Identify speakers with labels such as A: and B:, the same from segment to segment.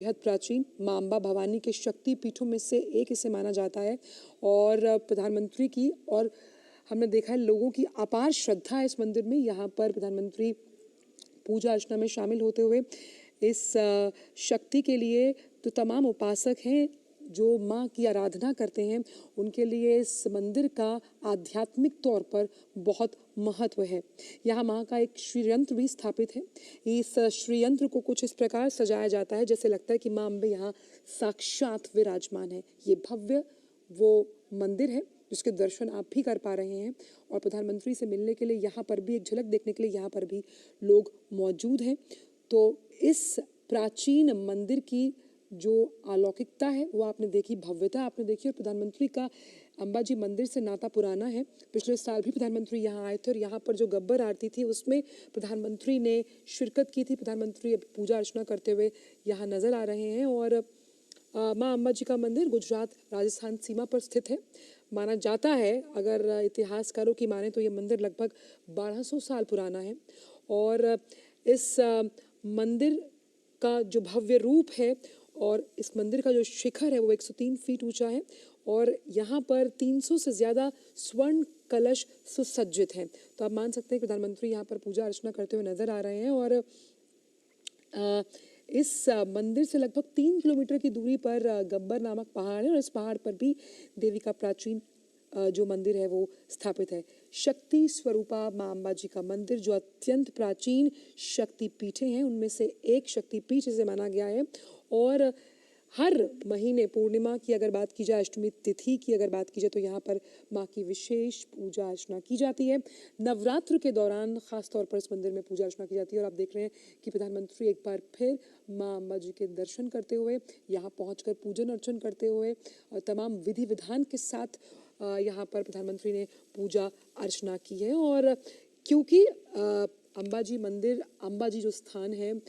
A: बेहद प्राचीन मां अम्बा भवानी के शक्ति पीठों में से एक इसे माना जाता है और प्रधानमंत्री की और हमने देखा है लोगों की अपार श्रद्धा है इस मंदिर में। यहाँ पर प्रधानमंत्री पूजा अर्चना में शामिल होते हुए इस शक्ति के लिए तो तमाम उपासक हैं जो माँ की आराधना करते हैं, उनके लिए इस मंदिर का आध्यात्मिक तौर पर बहुत महत्व है। यहाँ माँ का एक श्रीयंत्र भी स्थापित है। इस श्रीयंत्र को कुछ इस प्रकार सजाया जाता है जैसे लगता है कि माँ अम्बे यहाँ साक्षात विराजमान है। ये भव्य वो मंदिर है जिसके दर्शन आप भी कर पा रहे हैं और प्रधानमंत्री से मिलने के लिए यहाँ पर भी, एक झलक देखने के लिए यहाँ पर भी लोग मौजूद हैं। तो इस प्राचीन मंदिर की जो अलौकिकता है वो आपने देखी, भव्यता आपने देखी और प्रधानमंत्री का अंबाजी मंदिर से नाता पुराना है। पिछले साल भी प्रधानमंत्री यहाँ आए थे और यहाँ पर जो गब्बर आरती थी उसमें प्रधानमंत्री ने शिरकत की थी। प्रधानमंत्री अब पूजा अर्चना करते हुए यहाँ नजर आ रहे हैं और माँ अम्बाजी का मंदिर गुजरात राजस्थान सीमा पर स्थित है। माना जाता है, अगर इतिहासकारों की माने तो ये मंदिर लगभग 1200 साल पुराना है और इस मंदिर का जो भव्य रूप है और इस मंदिर का जो शिखर है वो 103 फीट ऊंचा है और यहाँ पर 300 से ज़्यादा स्वर्ण कलश सुसज्जित हैं। तो आप मान सकते हैं कि प्रधानमंत्री यहाँ पर पूजा अर्चना करते हुए नजर आ रहे हैं और इस मंदिर से लगभग 3 किलोमीटर की दूरी पर गब्बर नामक पहाड़ है और इस पहाड़ पर भी देवी का प्राचीन जो मंदिर है वो स्थापित है। शक्ति स्वरूपा माँ अम्बाजी का मंदिर जो अत्यंत प्राचीन शक्ति पीठे हैं उनमें से एक शक्ति पीठ इसे माना गया है और हर महीने पूर्णिमा की अगर बात की जाए, अष्टमी तिथि की अगर बात की जाए तो यहाँ पर माँ की विशेष पूजा अर्चना की जाती है। नवरात्र के दौरान खास तौर पर इस मंदिर में पूजा अर्चना की जाती है और आप देख रहे हैं कि प्रधानमंत्री एक बार फिर माँ अम्बा जी के दर्शन करते हुए, यहाँ पहुँचकर पूजन अर्चन करते हुए तमाम विधि विधान के साथ यहाँ पर प्रधानमंत्री ने पूजा अर्चना की है। और क्योंकि अम्बाजी मंदिर, अम्बाजी जो स्थान है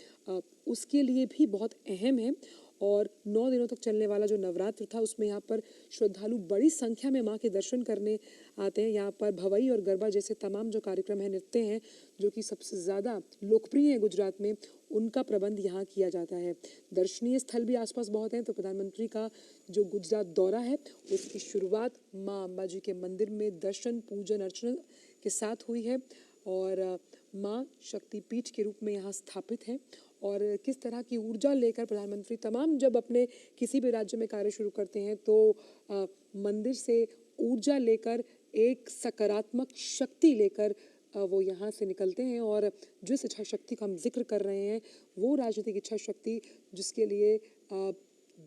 A: उसके लिए भी बहुत अहम है और 9 दिनों तक चलने वाला जो नवरात्र था उसमें यहाँ पर श्रद्धालु बड़ी संख्या में माँ के दर्शन करने आते हैं। यहाँ पर भवई और गरबा जैसे तमाम जो कार्यक्रम है, नृत्य हैं जो कि सबसे ज़्यादा लोकप्रिय है गुजरात में, उनका प्रबंध यहाँ किया जाता है। दर्शनीय स्थल भी आसपास बहुत हैं। तो प्रधानमंत्री का जो गुजरात दौरा है उसकी शुरुआत माँ अम्बाजी के मंदिर में दर्शन पूजन अर्चना के साथ हुई है और माँ शक्तिपीठ के रूप में यहाँ स्थापित है और किस तरह की ऊर्जा लेकर प्रधानमंत्री तमाम जब अपने किसी भी राज्य में कार्य शुरू करते हैं तो मंदिर से ऊर्जा लेकर, एक सकारात्मक शक्ति लेकर वो यहाँ से निकलते हैं और जिस इच्छा शक्ति का हम जिक्र कर रहे हैं वो राजनीतिक इच्छा शक्ति जिसके लिए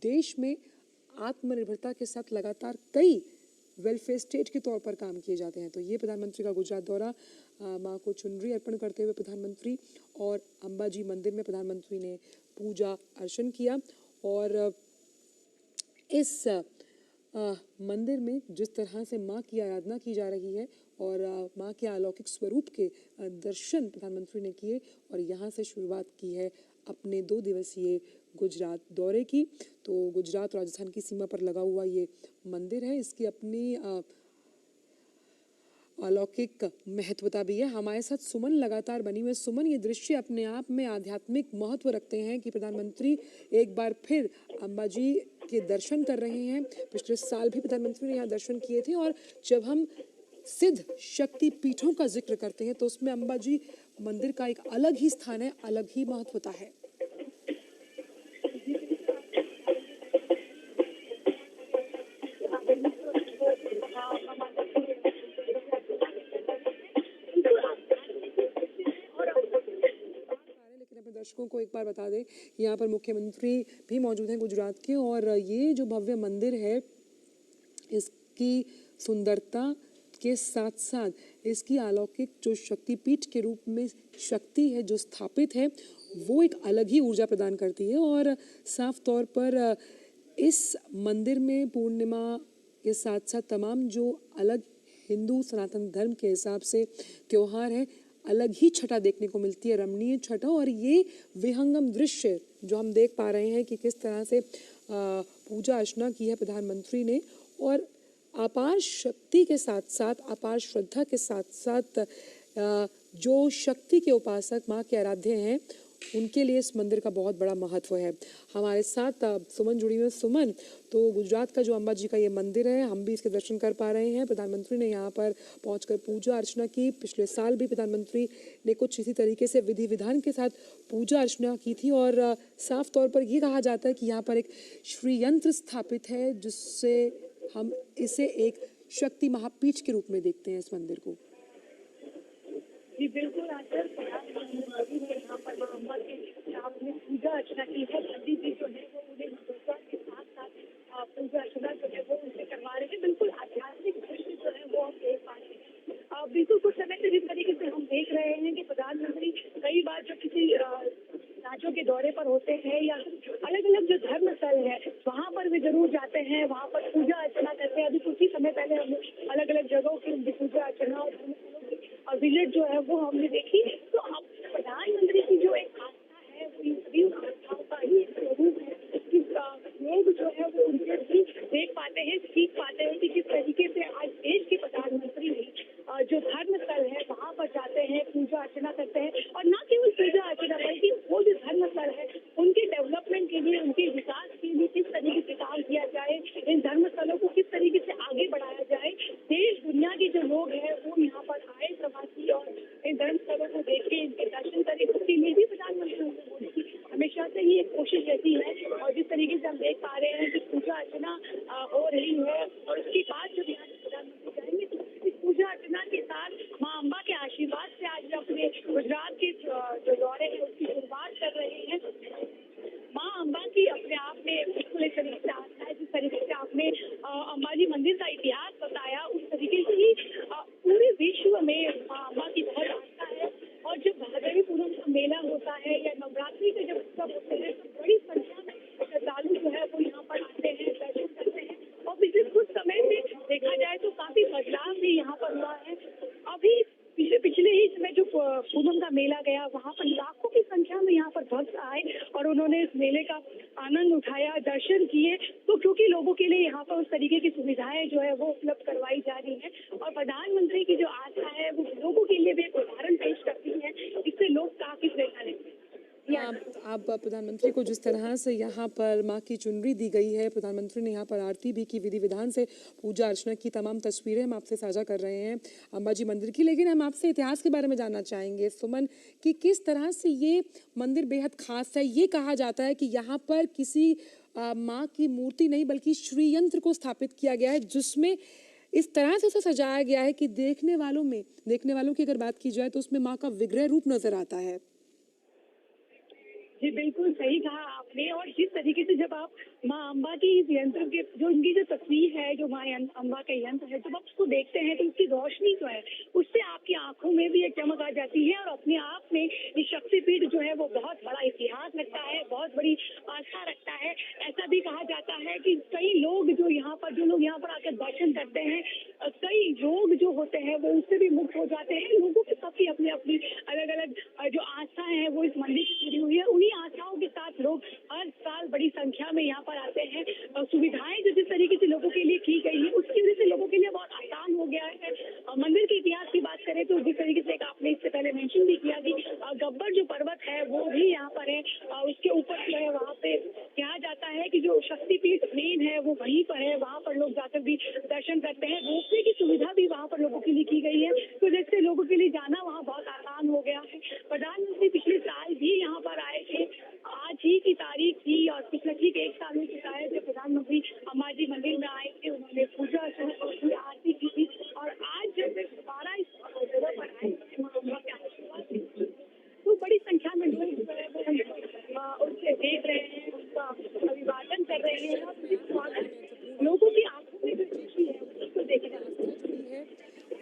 A: देश में आत्मनिर्भरता के साथ लगातार कई वेलफेयर स्टेट के तौर पर काम किए जाते हैं। तो ये प्रधानमंत्री का गुजरात दौरा, माँ को चुनरी अर्पण करते हुए प्रधानमंत्री और अम्बाजी मंदिर में प्रधानमंत्री ने पूजा अर्चन किया और इस मंदिर में जिस तरह से माँ की आराधना की जा रही है और माँ के अलौकिक स्वरूप के दर्शन प्रधानमंत्री ने किए और यहाँ से शुरुआत की है अपने 2 दिवसीय गुजरात दौरे की। तो गुजरात राजस्थान की सीमा पर लगा हुआ ये मंदिर है, इसकी अपनी अलौकिक महत्वता भी है। हमारे साथ सुमन लगातार बनी हुई। सुमन, ये दृश्य अपने आप में आध्यात्मिक महत्व रखते हैं कि प्रधानमंत्री एक बार फिर अम्बाजी के दर्शन कर रहे हैं। पिछले साल भी प्रधानमंत्री ने यहाँ दर्शन किए थे और जब हम सिद्ध शक्ति पीठों का जिक्र करते हैं तो उसमें अम्बाजी मंदिर का एक अलग ही स्थान है, अलग ही महत्वता है। दर्शकों को एक बार बता दें कि यहाँ पर मुख्यमंत्री भी मौजूद हैं गुजरात के और ये जो भव्य मंदिर है इसकी सुंदरता के साथ साथ इसकी अलौकिक जो शक्तिपीठ के रूप में शक्ति है जो स्थापित है वो एक अलग ही ऊर्जा प्रदान करती है और साफ तौर पर इस मंदिर में पूर्णिमा के साथ साथ तमाम जो अलग हिंदू सनातन धर्म के हिसाब से त्योहार है, अलग ही छटा देखने को मिलती है, रमणीय छटा। और ये विहंगम दृश्य जो हम देख पा रहे हैं कि किस तरह से पूजा अर्चना की है प्रधानमंत्री ने और अपार शक्ति के साथ साथ, अपार श्रद्धा के साथ साथ जो शक्ति के उपासक माँ के आराध्य हैं उनके लिए इस मंदिर का बहुत बड़ा महत्व है। हमारे साथ सुमन जुड़ी हुई है। सुमन, तो गुजरात का जो अम्बा जी का ये मंदिर है, हम भी इसके दर्शन कर पा रहे हैं। प्रधानमंत्री ने यहाँ पर पहुंचकर पूजा अर्चना की। पिछले साल भी प्रधानमंत्री ने कुछ इसी तरीके से विधि विधान के साथ पूजा अर्चना की थी और साफ तौर पर ये कहा जाता है कि यहाँ पर एक श्री यंत्र स्थापित है, जिससे हम इसे एक शक्ति महापीठ के रूप में देखते हैं इस मंदिर को।
B: जी बिल्कुल, आजकल प्रधानमंत्री ने यहाँ पर मां अम्बा के सामने पूजा अर्चना की है। पंडित जी जो है वो उन्हें मंत्रोच्चार के साथ साथ पूजा अर्चना जो है वो उनसे करवा रहे हैं। बिल्कुल आध्यात्मिक दृष्टि जो है वो हम देख पा रहे हैं। बिल्कुल कुछ समय से जिस तरीके से हम देख रहे हैं कि प्रधानमंत्री कई बार जो किसी राज्यों के दौरे पर होते हैं या अलग अलग जो धर्म स्थल है वहाँ पर भी जरूर जाते हैं, वहाँ पर पूजा अर्चना करते हैं। अभी कुछ ही समय पहले हमने अलग अलग जगहों की उनकी पूजा अर्चना और विजिट जो है वो हमने देखी। तो अब प्रधानमंत्री की जो एक आस्था है वो इन सभी आस्थाओं का ही स्वरूप है कि लोग जो है वो उनसे भी देख पाते हैं, सीख पाते हैं कि किस तरीके से आज देश के प्रधानमंत्री भी जो धर्म स्थल है वहाँ पर जाते हैं, पूजा अर्चना करते हैं। और न केवल पूजा अर्चना बल्कि वो जो धर्म स्थल है उनके डेवलपमेंट के लिए, उनके विकास के लिए किस तरीके से काम किया जाए, इन धर्म स्थलों को किस तरीके से आगे बढ़ाया जाए। देश दुनिया के जो लोग हैं वो यहाँ पर आए प्रवासी और इन धर्म स्थलों को देख के इनके दर्शन करें, उसके लिए भी प्रधानमंत्री नरेंद्र मोदी की हमेशा से ही एक कोशिश रहती है। और जिस तरीके से हम देख पा रहे हैं कि पूजा अर्चना हो रही है और उसके बाद जब यहाँ से प्रधानमंत्री जाएंगे तो इस पूजा अर्चना के साथ मां अम्बा के आशीर्वाद से आज अपने गुजरात के जो दौरे है उसकी शुरुआत कर रहे हैं। मां अम्बा की अपने आप में बिल्कुल इस तरीके से आस्था है, जिस तरीके से आपने अंबाजी मंदिर का इतिहास बताया उस तरीके से ही पूरे विश्व में मां अम्बा की बहुत आस्था है। और जब भादरवी पूनम का मेला होता है या नवरात्रि के जब उत्सव होते हैं तो बड़ी संख्या में श्रद्धालु जो है वो यहाँ पर आते हैं, दर्शन करते हैं। और पिछले कुछ समय से देखा जाए तो काफी बदलाव भी यहाँ पर हुआ है। अभी पिछले ही समय जो पूनम का मेला गया वहाँ पर लाखों की संख्या में यहाँ पर भक्त आए और उन्होंने इस मेले का आनंद उठाया, दर्शन किए। तो क्योंकि लोगों के लिए यहाँ पर उस तरीके की सुविधाएं जो है वो उपलब्ध करवाई जा रही है और प्रधानमंत्री की जो आस्था है वो लोगों के लिए भी एक उदाहरण पेश करती है, इससे लोग काफी प्रेरणा लेते हैं।
A: आप प्रधानमंत्री को जिस तरह से यहाँ पर माँ की चुनरी दी गई है, प्रधानमंत्री ने यहाँ पर आरती भी की, विधि विधान से पूजा अर्चना की, तमाम तस्वीरें हम आपसे साझा कर रहे हैं अंबाजी मंदिर की। लेकिन हम आपसे इतिहास के बारे में जानना चाहेंगे सुमन कि किस तरह से ये मंदिर बेहद खास है। ये कहा जाता है कि यहाँ पर किसी माँ की मूर्ति नहीं बल्कि श्री यंत्र को स्थापित किया गया है, जिसमें इस तरह से उसे सजाया गया है कि देखने वालों की अगर बात की जाए तो उसमें माँ का विग्रह रूप नजर आता है।
B: जी बिल्कुल सही कहा आपने। और जिस तरीके से जब आप मां अम्बा की इस यंत्र के जो इनकी जो तस्वीर है, जो मां अम्बा का यंत्र है, जब आप उसको देखते हैं तो उसकी रोशनी जो है उससे आपकी आंखों में भी एक चमक आ जाती है और अपने आप में ये शक्तिपीठ जो है वो बहुत बड़ा इतिहास रखता है, बहुत बड़ी आस्था रखता है। ऐसा भी कहा जाता है कि कई लोग जो यहाँ पर आकर दर्शन करते हैं, कई रोग जो होते हैं वो उससे भी मुक्त हो जाते हैं। लोगों की काफी अपनी अपनी अलग अलग जो आस्था है वो इस मंदिर से जुड़ी हुई है। उन्हीं आस्थाओं के साथ लोग हर साल बड़ी संख्या में यहाँ पर आते हैं। सुविधाएं जो जिस तरीके से लोगों के लिए की गई है उसकी वजह से लोगों के लिए बहुत आसान हो गया है। मंदिर के इतिहास की बात करें तो जिस तरीके से आपने इससे पहले मेंशन भी किया कि गब्बर जो पर्वत है वो भी यहाँ पर है, उसके ऊपर जो है वहाँ पे कहा जाता है कि जो शक्तिपीठ मेन है वो वहीं पर है, वहाँ पर लोग जाकर भी दर्शन करते हैं। रोपवे की सुविधा भी वहाँ पर लोगों के लिए की गई है, तो जिससे लोगों के लिए जाना वहाँ बहुत आसान हो गया है। प्रधानमंत्री पिछले साल भी यहाँ पर आए थे, आज ही की तारीख थी और पिछले ठीक एक साल हो चुका है जब प्रधानमंत्री अंबाजी मंदिर में आए थे। उन्होंने पूजा अर्चना आरती की थी और आज जब दोबारा इस जगह पर आए थे मां अम्बा के आशीर्वाद तो बड़ी संख्या में लोग जो है वो उनसे देख रहे हैं, उनका अभिवादन कर रहे हैं और स्वागत लोगों की आंखों में जो खुशी है उसको देखना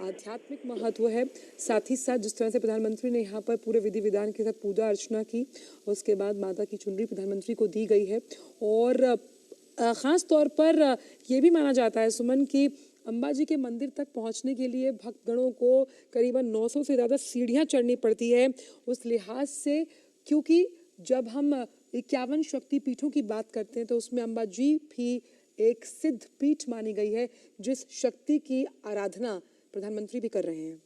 A: आध्यात्मिक महत्व है। साथ ही साथ जिस तरह से प्रधानमंत्री ने यहाँ पर पूरे विधि विधान के साथ पूजा अर्चना की, उसके बाद माता की चुनरी प्रधानमंत्री को दी गई है। और ख़ास तौर पर ये भी माना जाता है सुमन कि अंबाजी के मंदिर तक पहुँचने के लिए भक्तगणों को करीबन 900 से ज़्यादा सीढ़ियाँ चढ़नी पड़ती है। उस लिहाज से क्योंकि जब हम 51 शक्ति पीठों की बात करते हैं तो उसमें अंबाजी भी एक सिद्ध पीठ मानी गई है, जिस शक्ति की आराधना प्रधानमंत्री भी कर रहे हैं।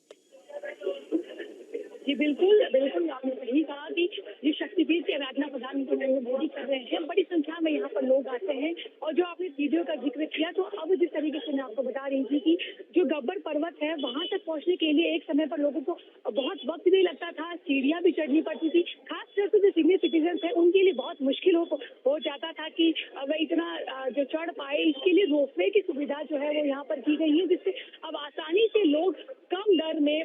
B: जी बिल्कुल बिल्कुल, आपने सही कहा कि ये शक्तिपीठ की आराधना प्रधानमंत्री नरेंद्र मोदी कर रहे हैं। बड़ी संख्या में यहाँ पर लोग आते हैं और जो आपने वीडियो का जिक्र किया, तो अब जिस तरीके से मैं आपको बता रही थी कि जो गब्बर पर्वत है वहां तक पहुंचने के लिए एक समय पर लोगों को बहुत वक्त भी लगता था, सीढ़ियां भी चढ़नी पड़ती थी। खासकर से जो सीनियर सिटीजन है उनके लिए बहुत मुश्किल हो जाता था कि वे इतना जो चढ़ पाए। इसके लिए रोपवे की सुविधा जो है वो यहाँ पर की गई है, जिससे अब आसानी से लोग कम दर में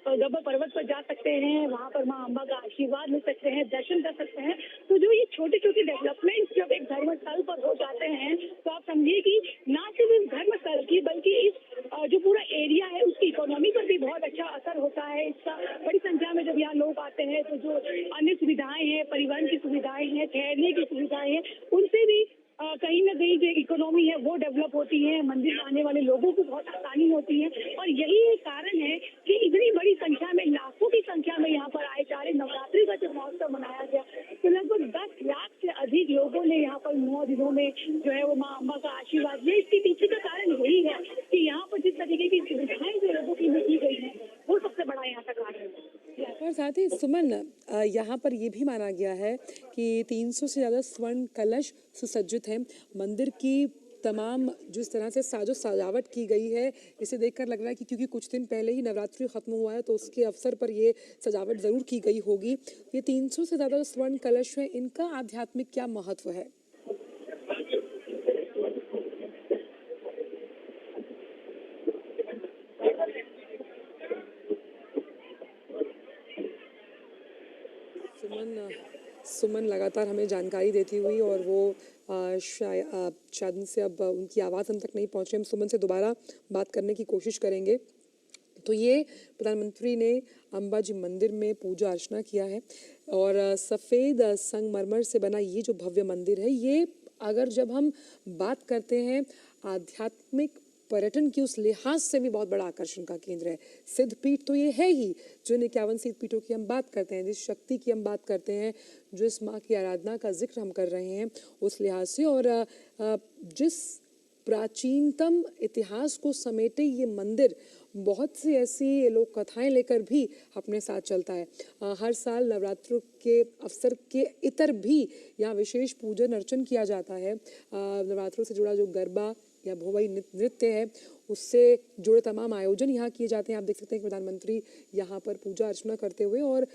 B: गब्बर पर्वत पर जा सकते हैं, वहाँ पर माँ अम्बा का आशीर्वाद ले सकते हैं, दर्शन कर सकते हैं। तो जो ये छोटी छोटी डेवलपमेंट जब एक धर्मस्थल पर हो जाते हैं, तो आप समझिए कि ना सिर्फ इस धर्मस्थल की बल्कि इस जो पूरा एरिया है उसकी इकोनॉमी पर भी बहुत अच्छा असर होता है। इसका बड़ी संख्या में जब यहाँ लोग आते हैं तो जो अन्य सुविधाएं हैं, परिवहन की सुविधाएं हैं, ठहरने की सुविधाएं हैं, उनसे भी कहीं ना कहीं जो इकोनॉमी है वो डेवलप होती है। मंदिर में आने वाले लोगों को बहुत आसानी होती है और यही एक कारण है कि इतनी बड़ी संख्या में, लाखों की संख्या में यहाँ पर आए जा रहे। नवरात्रि का जो महोत्सव मनाया गया, तो लगभग 10 लाख से अधिक लोगों ने यहाँ पर 9 दिनों में जो है वो माँ अम्बा का आशीर्वाद लिया। इसके पीछे का कारण यही है कि यहाँ पर जिस तरीके की सुविधाएं जो लोगों की लिए की गई है, वो सबसे बड़ा यहाँ का कारण है।
A: और साथ ही सुमन, यहाँ पर ये भी माना गया है कि 300 से ज़्यादा स्वर्ण कलश सुसज्जित हैं। मंदिर की तमाम जिस तरह से साजो सजावट की गई है, इसे देखकर लग रहा है कि क्योंकि कुछ दिन पहले ही नवरात्रि खत्म हुआ है तो उसके अवसर पर ये सजावट ज़रूर की गई होगी। ये 300 से ज़्यादा स्वर्ण कलश हैं, इनका आध्यात्मिक क्या महत्व है? सुमन सुमन लगातार हमें जानकारी देती हुई, और वो शायद उनसे अब उनकी आवाज़ हम तक नहीं पहुंचे। हम सुमन से दोबारा बात करने की कोशिश करेंगे। तो ये प्रधानमंत्री ने अंबाजी मंदिर में पूजा अर्चना किया है और सफ़ेद संगमरमर से बना ये जो भव्य मंदिर है, ये अगर जब हम बात करते हैं आध्यात्मिक पर्यटन की उस लिहाज से भी बहुत बड़ा आकर्षण का केंद्र है। सिद्धपीठ तो ये है ही, जो 51 सिद्धपीठों की हम बात करते हैं, जिस शक्ति की हम बात करते हैं, जो इस माँ की आराधना का जिक्र हम कर रहे हैं उस लिहाज से, और जिस प्राचीनतम इतिहास को समेटे ये मंदिर बहुत सी ऐसी लोक कथाएं लेकर भी अपने साथ चलता है। हर साल नवरात्रों के अवसर के इतर भी यहाँ विशेष पूजन अर्चन किया जाता है। नवरात्रों से जुड़ा जो गरबा या भोवई नृत्य है, उससे जुड़े तमाम आयोजन यहाँ किए जाते हैं। आप देख सकते हैं कि प्रधानमंत्री यहाँ पर पूजा अर्चना करते हुए, और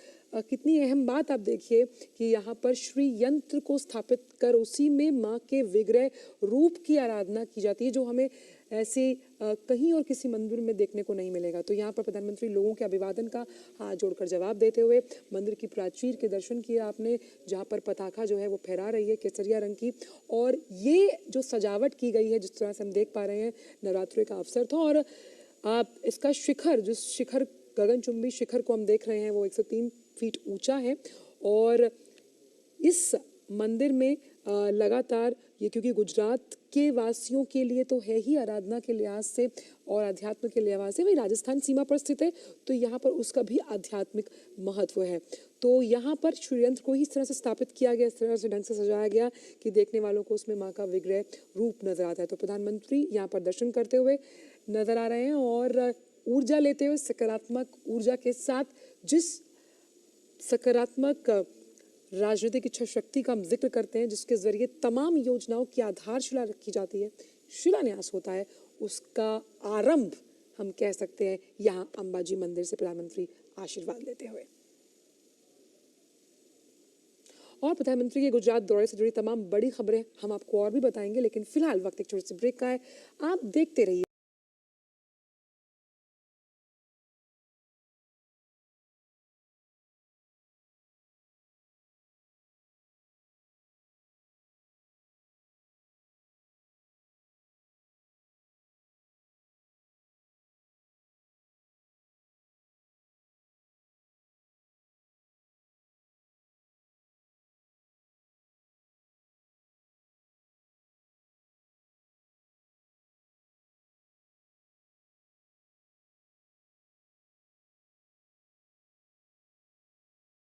A: कितनी अहम बात आप देखिए कि यहाँ पर श्री यंत्र को स्थापित कर उसी में माँ के विग्रह रूप की आराधना की जाती है, जो हमें ऐसे कहीं और किसी मंदिर में देखने को नहीं मिलेगा। तो यहाँ पर प्रधानमंत्री लोगों के अभिवादन का हाथ जोड़कर जवाब देते हुए मंदिर की प्राचीर के दर्शन किए आपने, जहाँ पर पताका जो है वो फहरा रही है केसरिया रंग की, और ये जो सजावट की गई है जिस तरह से हम देख पा रहे हैं, नवरात्रि का अवसर था। और आप इसका शिखर, जिस शिखर गगनचुंबी शिखर को हम देख रहे हैं, वो 103 फीट ऊंचा है। और इस मंदिर में लगातार ये, क्योंकि गुजरात के वासियों के लिए तो है ही आराधना के लिहाज से और अध्यात्म के लिहाज से, वही राजस्थान सीमा पर स्थित है, तो यहाँ पर उसका भी आध्यात्मिक महत्व है। तो यहाँ पर श्रीयंत्र को ही इस तरह से स्थापित किया गया, इस तरह से ढंग से सजाया गया कि देखने वालों को उसमें माँ का विग्रह रूप नजर आता है। तो प्रधानमंत्री यहाँ पर दर्शन करते हुए नजर आ रहे हैं और ऊर्जा लेते हुए, सकारात्मक ऊर्जा के साथ, जिस सकारात्मक राजनीतिक इच्छा शक्ति का हम जिक्र करते हैं, जिसके जरिए तमाम योजनाओं की आधारशिला रखी जाती है, शिलान्यास होता है, उसका आरंभ हम कह सकते हैं यहाँ अंबाजी मंदिर से प्रधानमंत्री आशीर्वाद लेते हुए। और प्रधानमंत्री के गुजरात दौरे से जुड़ी तमाम बड़ी खबरें हम आपको और भी बताएंगे, लेकिन फिलहाल वक्त एक छोटे से ब्रेक का है। आप देखते रहिए